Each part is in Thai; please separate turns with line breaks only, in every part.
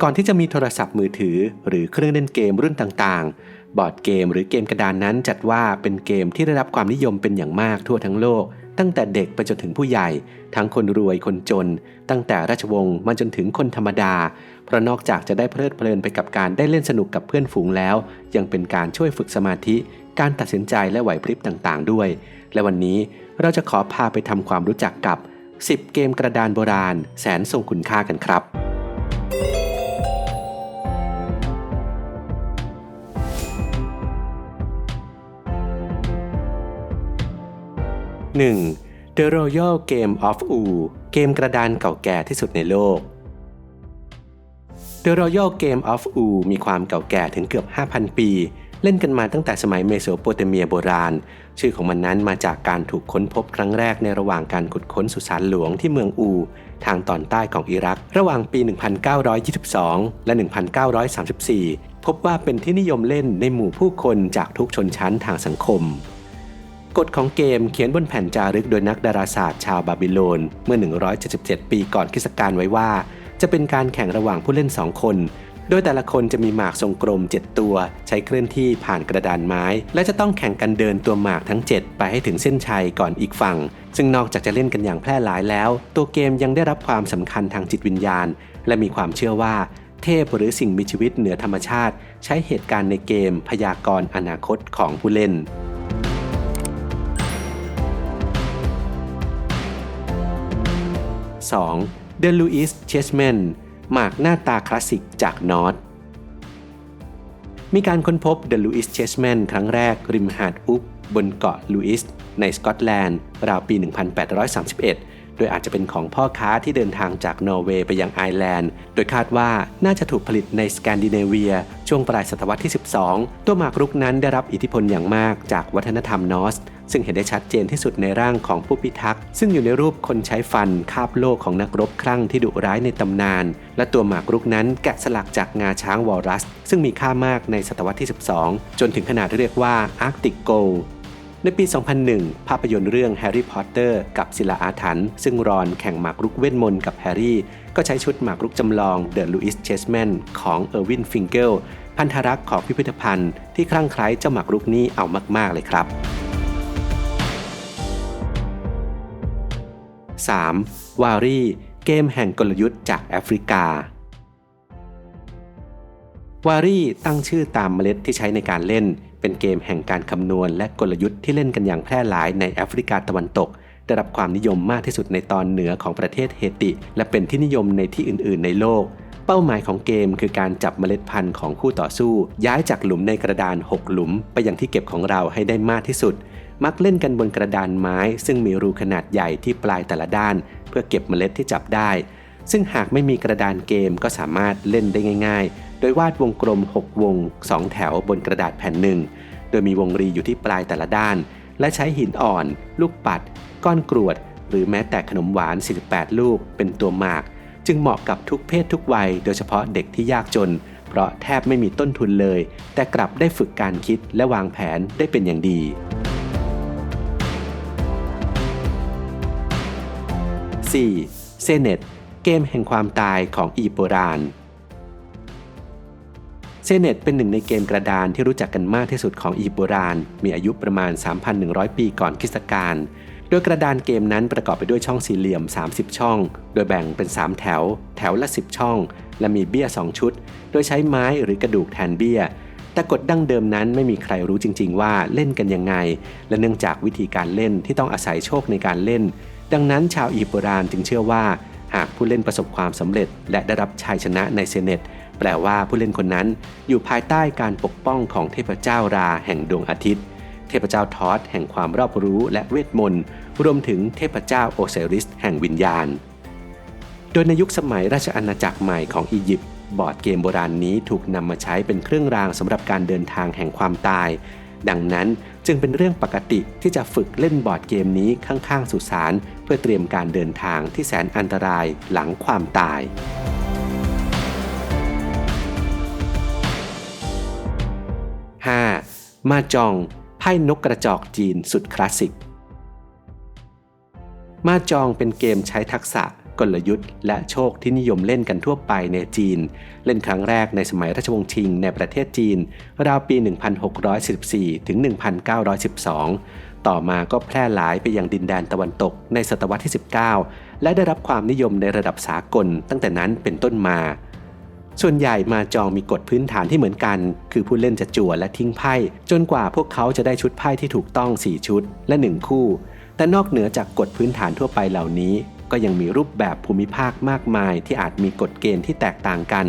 ก่อนที่จะมีโทรศัพท์มือถือหรือเครื่องเล่นเกมรุ่นต่างๆบอร์ดเกมหรือเกมกระดานนั้นจัดว่าเป็นเกมที่ได้รับความนิยมเป็นอย่างมากทั่วทั้งโลกตั้งแต่เด็กไปจนถึงผู้ใหญ่ทั้งคนรวยคนจนตั้งแต่ราชวงศ์มาจนถึงคนธรรมดาเพราะนอกจากจะได้เพลิดเพลินไปกับการได้เล่นสนุกกับเพื่อนฝูงแล้วยังเป็นการช่วยฝึกสมาธิการตัดสินใจและไหวพริบต่างๆด้วยและวันนี้เราจะขอพาไปทำความรู้จักกับ10เกมกระดานโบราณแสนทรงคุณค่ากันครับ1. The Royal Game of Wu เกมกระดานเก่าแก่ที่สุดในโลก The Royal Game of Wu มีความเก่าแก่ถึงเกือบ 5,000 ปีเล่นกันมาตั้งแต่สมัยเมโสโปเตเมียโบราณชื่อของมันนั้นมาจากการถูกค้นพบครั้งแรกในระหว่างการขุดค้นสุสานหลวงที่เมืองอูทางตอนใต้ของอิรักระหว่างปี 1922 และ 1934 พบว่าเป็นที่นิยมเล่นในหมู่ผู้คนจากทุกชนชั้นทางสังคมกฎของเกมเขียนบนแผ่นจารึกโดยนักดาราศาสตร์ชาวบาบิโลนเมื่อ 177 ปีก่อนคริสตกาลไว้ว่าจะเป็นการแข่งระหว่างผู้เล่น2คนโดยแต่ละคนจะมีหมากทรงกลม7ตัวใช้เคลื่อนที่ผ่านกระดานไม้และจะต้องแข่งกันเดินตัวหมากทั้ง7ไปให้ถึงเส้นชัยก่อนอีกฝั่งซึ่งนอกจากจะเล่นกันอย่างแพร่หลายแล้วตัวเกมยังได้รับความสำคัญทางจิตวิญญาณและมีความเชื่อว่าเทพหรือสิ่งมีชีวิตเหนือธรรมชาติใช้เหตุการณ์ในเกมพยากรณ์อนาคตของผู้เล่น2. The Louis Chessmen หมากหน้าตาคลาสสิกจากนอร์ทมีการค้นพบ The Louis Chessmen ครั้งแรกริมหาดอุ๊บบนเกาะลูอิสในสกอตแลนด์ราวปี 1831 โดยอาจจะเป็นของพ่อค้าที่เดินทางจากนอร์เวย์ไปยังไอร์แลนด์โดยคาดว่าน่าจะถูกผลิตในสแกนดิเนเวียช่วงปลายศตวรรษที่ 12 ตัวหมากรุกนั้นได้รับอิทธิพลอย่างมากจากวัฒนธรรมนอร์สซึ่งเห็นได้ชัดเจนที่สุดในร่างของผู้พิทักษ์ซึ่งอยู่ในรูปคนใช้ฟันคาบโล่ของนักรบคลั่งที่ดุร้ายในตำนานและตัวหมากรุกนั้นแกะสลักจากงาช้างวอลรัสซึ่งมีค่ามากในศตวรรษที่ 12 จนถึงขนาดเรียกว่าอาร์กติกโกลในปี 2001 ภาพยนตร์เรื่องแฮร์รี่พอตเตอร์กับศิลาอาถรรพ์ซึ่งรอนแข่งหมากรุกเวทมนต์กับแฮร์รี่ก็ใช้ชุดหมากรุกจำลอง The Louis Chessmen ของเออร์วินฟิงเกิลพันธรักษ์ของพิพิธภัณฑ์ที่คลั่งไคล้เจ้าหมากรุกนี้เอามากๆเลยครับ 3. วารีเกมแห่งกลยุทธ์จากแอฟริกาวารีตั้งชื่อตามเมล็ดที่ใช้ในการเล่นเป็นเกมแห่งการคำนวณและกลยุทธ์ที่เล่นกันอย่างแพร่หลายในแอฟริกาตะวันตกได้รับความนิยมมากที่สุดในตอนเหนือของประเทศเฮติและเป็นที่นิยมในที่อื่นๆในโลกเป้าหมายของเกมคือการจับเมล็ดพันธุ์ของคู่ต่อสู้ย้ายจากหลุมในกระดาน6หลุมไปยังที่เก็บของเราให้ได้มากที่สุดมักเล่นกันบนกระดานไม้ซึ่งมีรูขนาดใหญ่ที่ปลายแต่ละด้านเพื่อเก็บเมล็ดที่จับได้ซึ่งหากไม่มีกระดานเกมก็สามารถเล่นได้ง่ายๆโดยวาดวงกลม6วง2แถวบนกระดาษแผ่นหนึ่งโดยมีวงรีอยู่ที่ปลายแต่ละด้านและใช้หินอ่อนลูกปัดก้อนกรวดหรือแม้แต่ขนมหวาน48ลูกเป็นตัวหมากจึงเหมาะกับทุกเพศทุกวัยโดยเฉพาะเด็กที่ยากจนเพราะแทบไม่มีต้นทุนเลยแต่กลับได้ฝึกการคิดและวางแผนได้เป็นอย่างดี4. เซเน็ตเกมแห่งความตายของอียิปต์โบราณเซเน็ตเป็นหนึ่งในเกมกระดานที่รู้จักกันมากที่สุดของอียิปต์โบราณมีอายุประมาณ 3,100 ปีก่อนคริสตกาลโดยกระดานเกมนั้นประกอบไปด้วยช่องสี่เหลี่ยม30ช่องโดยแบ่งเป็น3แถวแถวละ10ช่องและมีเบี้ย2ชุดโดยใช้ไม้หรือกระดูกแทนเบี้ยแต่กฎดั้งเดิมนั้นไม่มีใครรู้จริงๆว่าเล่นกันยังไงและเนื่องจากวิธีการเล่นที่ต้องอาศัยโชคในการเล่นดังนั้นชาวอียิปต์โบราณจึงเชื่อว่าหากผู้เล่นประสบความสำเร็จและได้รับชัยชนะในเซเน็ตแปลว่าผู้เล่นคนนั้นอยู่ภายใต้การปกป้องของเทพเจ้าราแห่งดวงอาทิตย์เทพเจ้าทอสแห่งความรอบรู้และเวทมนต์รวมถึงเทพเจ้าโอไซริสแห่งวิญญาณโดยในยุคสมัยราชอาณาจักรใหม่ของอียิปต์บอร์ดเกมโบราณนี้ถูกนำมาใช้เป็นเครื่องรางสำหรับการเดินทางแห่งความตายดังนั้นจึงเป็นเรื่องปกติที่จะฝึกเล่นบอร์ดเกมนี้ข้างๆสุสานเพื่อเตรียมการเดินทางที่แสนอันตรายหลังความตาย 5. มาจองไพ่นกกระจอกจีนสุดคลาสสิกมาจองเป็นเกมใช้ทักษะ กลยุทธ์และโชคที่นิยมเล่นกันทั่วไปในจีนเล่นครั้งแรกในสมัยราชวงศ์ชิงในประเทศจีนราวปี 1614 ถึง 1912 ต่อมาก็แพร่หลายไปยังดินแดนตะวันตกในศตวรรษที่ 19 และได้รับความนิยมในระดับสากลตั้งแต่นั้นเป็นต้นมาส่วนใหญ่มาจองมีกฎพื้นฐานที่เหมือนกันคือผู้เล่นจะจั่วและทิ้งไพ่จนกว่าพวกเขาจะได้ชุดไพ่ที่ถูกต้อง4ชุดและ1คู่แต่นอกเหนือจากกฎพื้นฐานทั่วไปเหล่านี้ก็ยังมีรูปแบบภูมิภาคมากมายที่อาจมีกฎเกณฑ์ที่แตกต่างกัน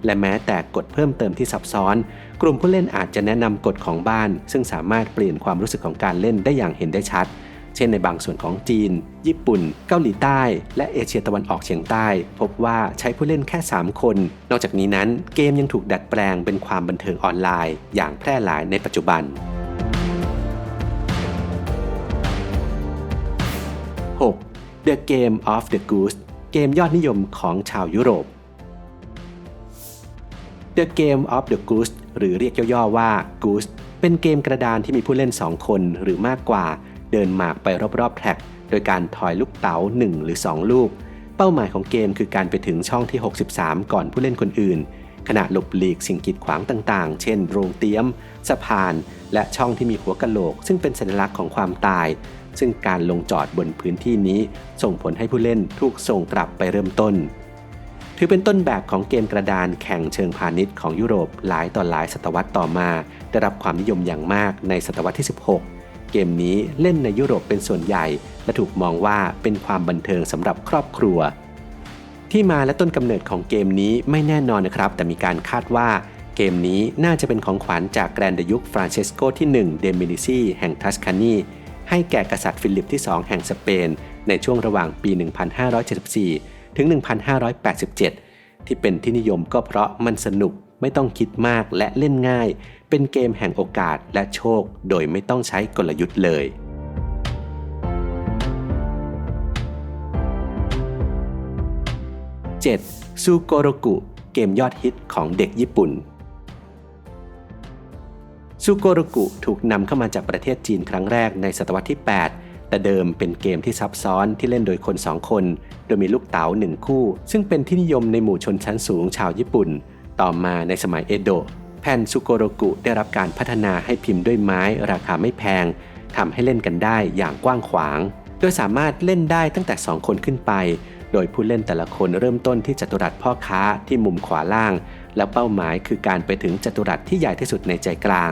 และแม้แต่กฎเพิ่มเติมที่ซับซ้อนกลุ่มผู้เล่นอาจจะแนะนำกฎของบ้านซึ่งสามารถเปลี่ยนความรู้สึกของการเล่นได้อย่างเห็นได้ชัดเช่นในบางส่วนของจีนญี่ปุ่นเกาหลีใต้และเอเชียตะวันออกเฉียงใต้พบว่าใช้ผู้เล่นแค่3คนนอกจากนี้นั้นเกมยังถูกดัดแปลงเป็นความบันเทิงออนไลน์อย่างแพร่หลายในปัจจุบัน 6. The Game of the Goose เกมยอดนิยมของชาวยุโรป The Game of the Goose หรือเรียกย่อๆว่า Goose เป็นเกมกระดานที่มีผู้เล่น2คนหรือมากกว่าเดินหมากไปรอบๆแทร็กโดยการทอยลูกเต๋า1หรือ2ลูกเป้าหมายของเกมคือการไปถึงช่องที่63ก่อนผู้เล่นคนอื่นขณะหลบหลีกสิ่งกีดขวางต่างๆเช่นโรงเตี้ยมสะพานและช่องที่มีหัวกะโหลกซึ่งเป็นสัญลักษณ์ของความตายซึ่งการลงจอดบนพื้นที่นี้ส่งผลให้ผู้เล่นถูกส่งกลับไปเริ่มต้นถือเป็นต้นแบบของเกมกระดานแข่งเชิงพาณิชย์ของยุโรปหลายต่อหลายศตวรรษต่อมาได้รับความนิยมอย่างมากในศตวรรษที่16เกมนี้เล่นในยุโรปเป็นส่วนใหญ่และถูกมองว่าเป็นความบันเทิงสำหรับครอบครัวที่มาและต้นกำเนิดของเกมนี้ไม่แน่นอนนะครับแต่มีการคาดว่าเกมนี้น่าจะเป็นของขวัญจากแกรนดยุคฟรานเชสโกที่1เดเมดิซีแห่งทัสคานีให้แก่กษัตริย์ฟิลิปที่2แห่งสเปนในช่วงระหว่างปี 1574 ถึง 1587 ที่เป็นที่นิยมก็เพราะมันสนุกไม่ต้องคิดมากและเล่นง่ายเป็นเกมแห่งโอกาสและโชคโดยไม่ต้องใช้กลยุทธ์เลย 7. ซูโกโรกุเกมยอดฮิตของเด็กญี่ปุ่นซูโกโรกุถูกนำเข้ามาจากประเทศจีนครั้งแรกในศตวรรษที่ 8 แต่เดิมเป็นเกมที่ซับซ้อนที่เล่นโดยคน2คนโดยมีลูกเต๋า1คู่ซึ่งเป็นที่นิยมในหมู่ชนชั้นสูงชาวญี่ปุ่นต่อมาในสมัยเอโดะแผ่นซูโกโรกุได้รับการพัฒนาให้พิมพ์ด้วยไม้ราคาไม่แพงทำให้เล่นกันได้อย่างกว้างขวางโดยสามารถเล่นได้ตั้งแต่2คนขึ้นไปโดยผู้เล่นแต่ละคนเริ่มต้นที่จัตุรัสพ่อค้าที่มุมขวาล่างและเป้าหมายคือการไปถึงจัตุรัสที่ใหญ่ที่สุดในใจกลาง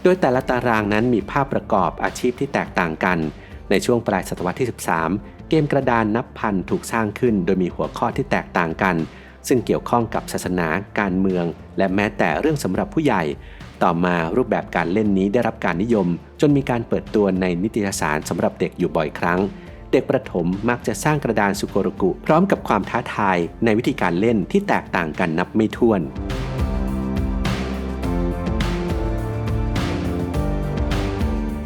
โดยแต่ละตารางนั้นมีภาพประกอบอาชีพที่แตกต่างกันในช่วงปลายศตวรรษที่ 13 เกมกระดานนับพันถูกสร้างขึ้นโดยมีหัวข้อที่แตกต่างกันซึ่งเกี่ยวข้องกับศาสนาการเมืองและแม้แต่เรื่องสำหรับผู้ใหญ่ต่อมารูปแบบการเล่นนี้ได้รับการนิยมจนมีการเปิดตัวในนิตยสารสำหรับเด็กอยู่บ่อยครั้งเด็กประถมมักจะสร้างกระดานซูโกโรกุพร้อมกับความท้าทายในวิธีการเล่นที่แตกต่างกันนับไม่ถ้วน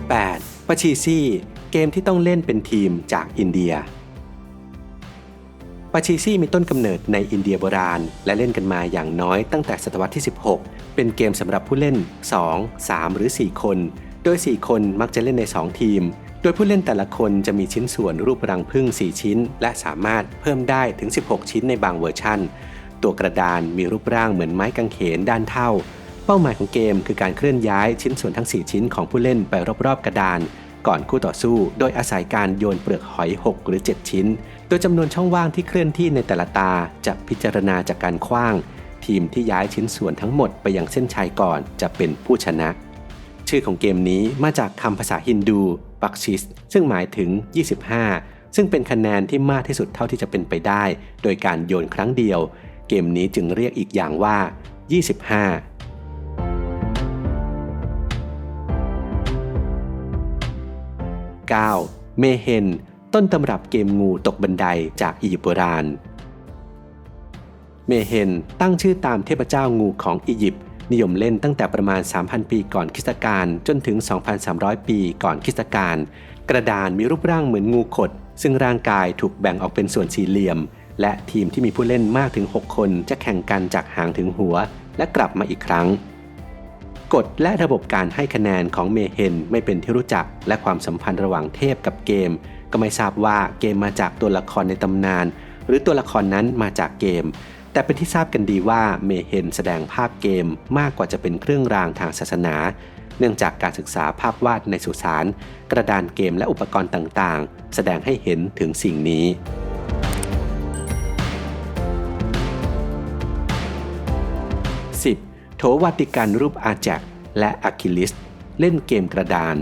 8. ปาชีซี่เกมที่ต้องเล่นเป็นทีมจากอินเดียปาชีซี่มีต้นกำเนิดในอินเดียโบราณและเล่นกันมาอย่างน้อยตั้งแต่ศตวรรษที่ 16 เป็นเกมสำหรับผู้เล่น 2, 3 หรือ 4 คนโดย 4 คนมักจะเล่นใน 2 ทีมโดยผู้เล่นแต่ละคนจะมีชิ้นส่วนรูปรังผึ้ง4ชิ้นและสามารถเพิ่มได้ถึง16ชิ้นในบางเวอร์ชันตัวกระดานมีรูปร่างเหมือนไม้กางเขนด้านเท่าเป้าหมายของเกมคือการเคลื่อนย้ายชิ้นส่วนทั้ง4ชิ้นของผู้เล่นไปรอบๆกระดานก่อนคู่ต่อสู้โดยอาศัยการโยนเปลือกหอย6หรือ7ชิ้นโดยจำนวนช่องว่างที่เคลื่อนที่ในแต่ละตาจะพิจารณาจากการขว้างทีมที่ย้ายชิ้นส่วนทั้งหมดไปยังเส้นชัยก่อนจะเป็นผู้ชนะชื่อของเกมนี้มาจากคำภาษาฮินดูบักชิสซึ่งหมายถึง25ซึ่งเป็นคะแนนที่มากที่สุดเท่าที่จะเป็นไปได้โดยการโยนครั้งเดียวเกมนี้จึงเรียกอีกอย่างว่า25 9. เมเฮนต้นตำรับเกมงูตกบันไดจากอียิปต์โบราณเมเฮนตั้งชื่อตามเทพเจ้างูของอียิปต์นิยมเล่นตั้งแต่ประมาณ 3,000 ปีก่อนคริสตกาลจนถึง 2,300 ปีก่อนคริสตกาลกระดานมีรูปร่างเหมือนงูขดซึ่งร่างกายถูกแบ่งออกเป็นส่วนสี่เหลี่ยมและทีมที่มีผู้เล่นมากถึง6คนจะแข่งกันจากหางถึงหัวและกลับมาอีกครั้งกฎและระบบการให้คะแนนของเมเฮนไม่เป็นที่รู้จักและความสัมพันธ์ระหว่างเทพกับเกมก็ไม่ทราบว่าเกมมาจากตัวละครในตำนาน รือตัวละครนั้นมาจากเกมแต่เป็นที่ทราบกันดีว่าเมเฮนแสดงภาพเกมมากกว่าจะเป็นเครื่องรางทางศาสนาเนื่องจากการศึกษาภาพวาดในสุสานกระดานเกมและอุปกรณ์ต่างๆแสดงให้เห็นถึงสิ่งนี้ 10. โถวาติกันรูปอาแจ็กและอะคิลิสเล่นเกมกระดาน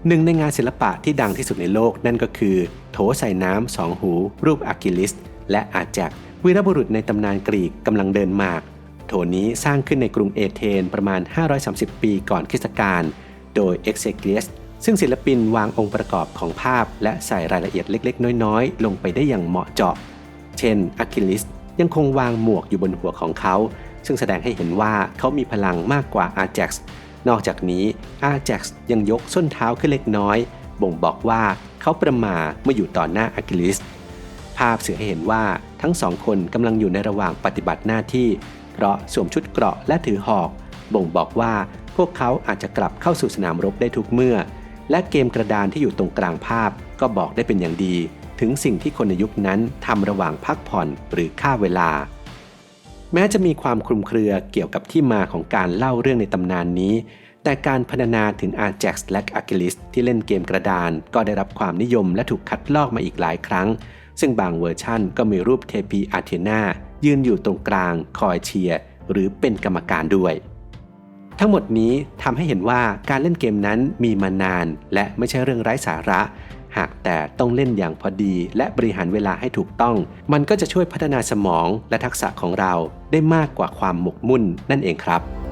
หนึ่งในงานศิลปะที่ดังที่สุดในโลกนั่นก็คือโถใส่น้ำสองหูรูปอะคิลิสและอาแจ็กวีรบุรุษในตำนานกรีกกำลังเดินหมากโถนี้สร้างขึ้นในกรุงเอเธนประมาณ530ปีก่อนคริสตกาลโดยเอ็กเซเกียสซึ่งศิลปินวางองค์ประกอบของภาพและใส่รายละเอียดเล็กๆน้อยๆลงไปได้อย่างเหมาะเจาะเช่นอะคิลิสยังคงวางหมวกอยู่บนหัวของเขาซึ่งแสดงให้เห็นว่าเขามีพลังมากกว่าอาแจ็กซ์นอกจากนี้อาแจ็กซ์ยังยกส้นเท้าขึ้นเล็กน้อยบ่งบอกว่าเขาประหม่าเมื่ออยู่ต่อหน้าอะคิลิสภาพสื่อให้เห็นว่าทั้งสองคนกำลังอยู่ในระหว่างปฏิบัติหน้าที่เพราะสวมชุดเกราะและถือหอกบ่งบอกว่าพวกเขาอาจจะกลับเข้าสู่สนามรบได้ทุกเมื่อและเกมกระดานที่อยู่ตรงกลางภาพก็บอกได้เป็นอย่างดีถึงสิ่งที่คนในยุคนั้นทำระหว่างพักผ่อนหรือฆ่าเวลาแม้จะมีความคลุมเครือเกี่ยวกับที่มาของการเล่าเรื่องในตำนานนี้แต่การพรรณนาถึงอาแจ็กซ์และอะคิลิสที่เล่นเกมกระดานก็ได้รับความนิยมและถูกคัดลอกมาอีกหลายครั้งซึ่งบางเวอร์ชั่นก็มีรูปเทพีอาเธนายืนอยู่ตรงกลางคอยเชียร์หรือเป็นกรรมการด้วยทั้งหมดนี้ทำให้เห็นว่าการเล่นเกมนั้นมีมานานและไม่ใช่เรื่องไร้สาระหากแต่ต้องเล่นอย่างพอดีและบริหารเวลาให้ถูกต้องมันก็จะช่วยพัฒนาสมองและทักษะของเราได้มากกว่าความหมกมุ่นนั่นเองครับ